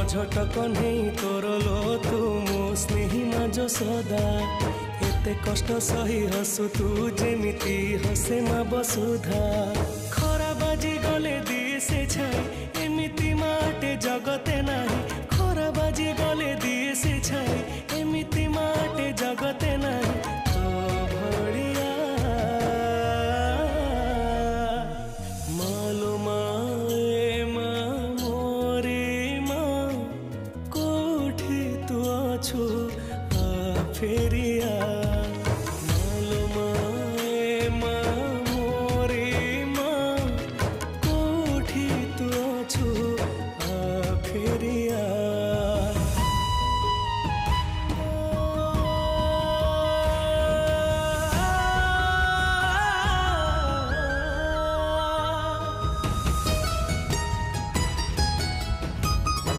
झटक नहीं तोर लो तू मो स्नेही माज सदा एते कष्ट सही हसु तू जेमिति हसे मा बसुधा खरा बाजी गले दिए से छाई एमिति माटे जगते नाही खरा बाजी गले दिए से छाई एमिति माटे जगते नाही तो भड़िया मालो माए मा मोरे मा कोठी तू अछु आ फेरी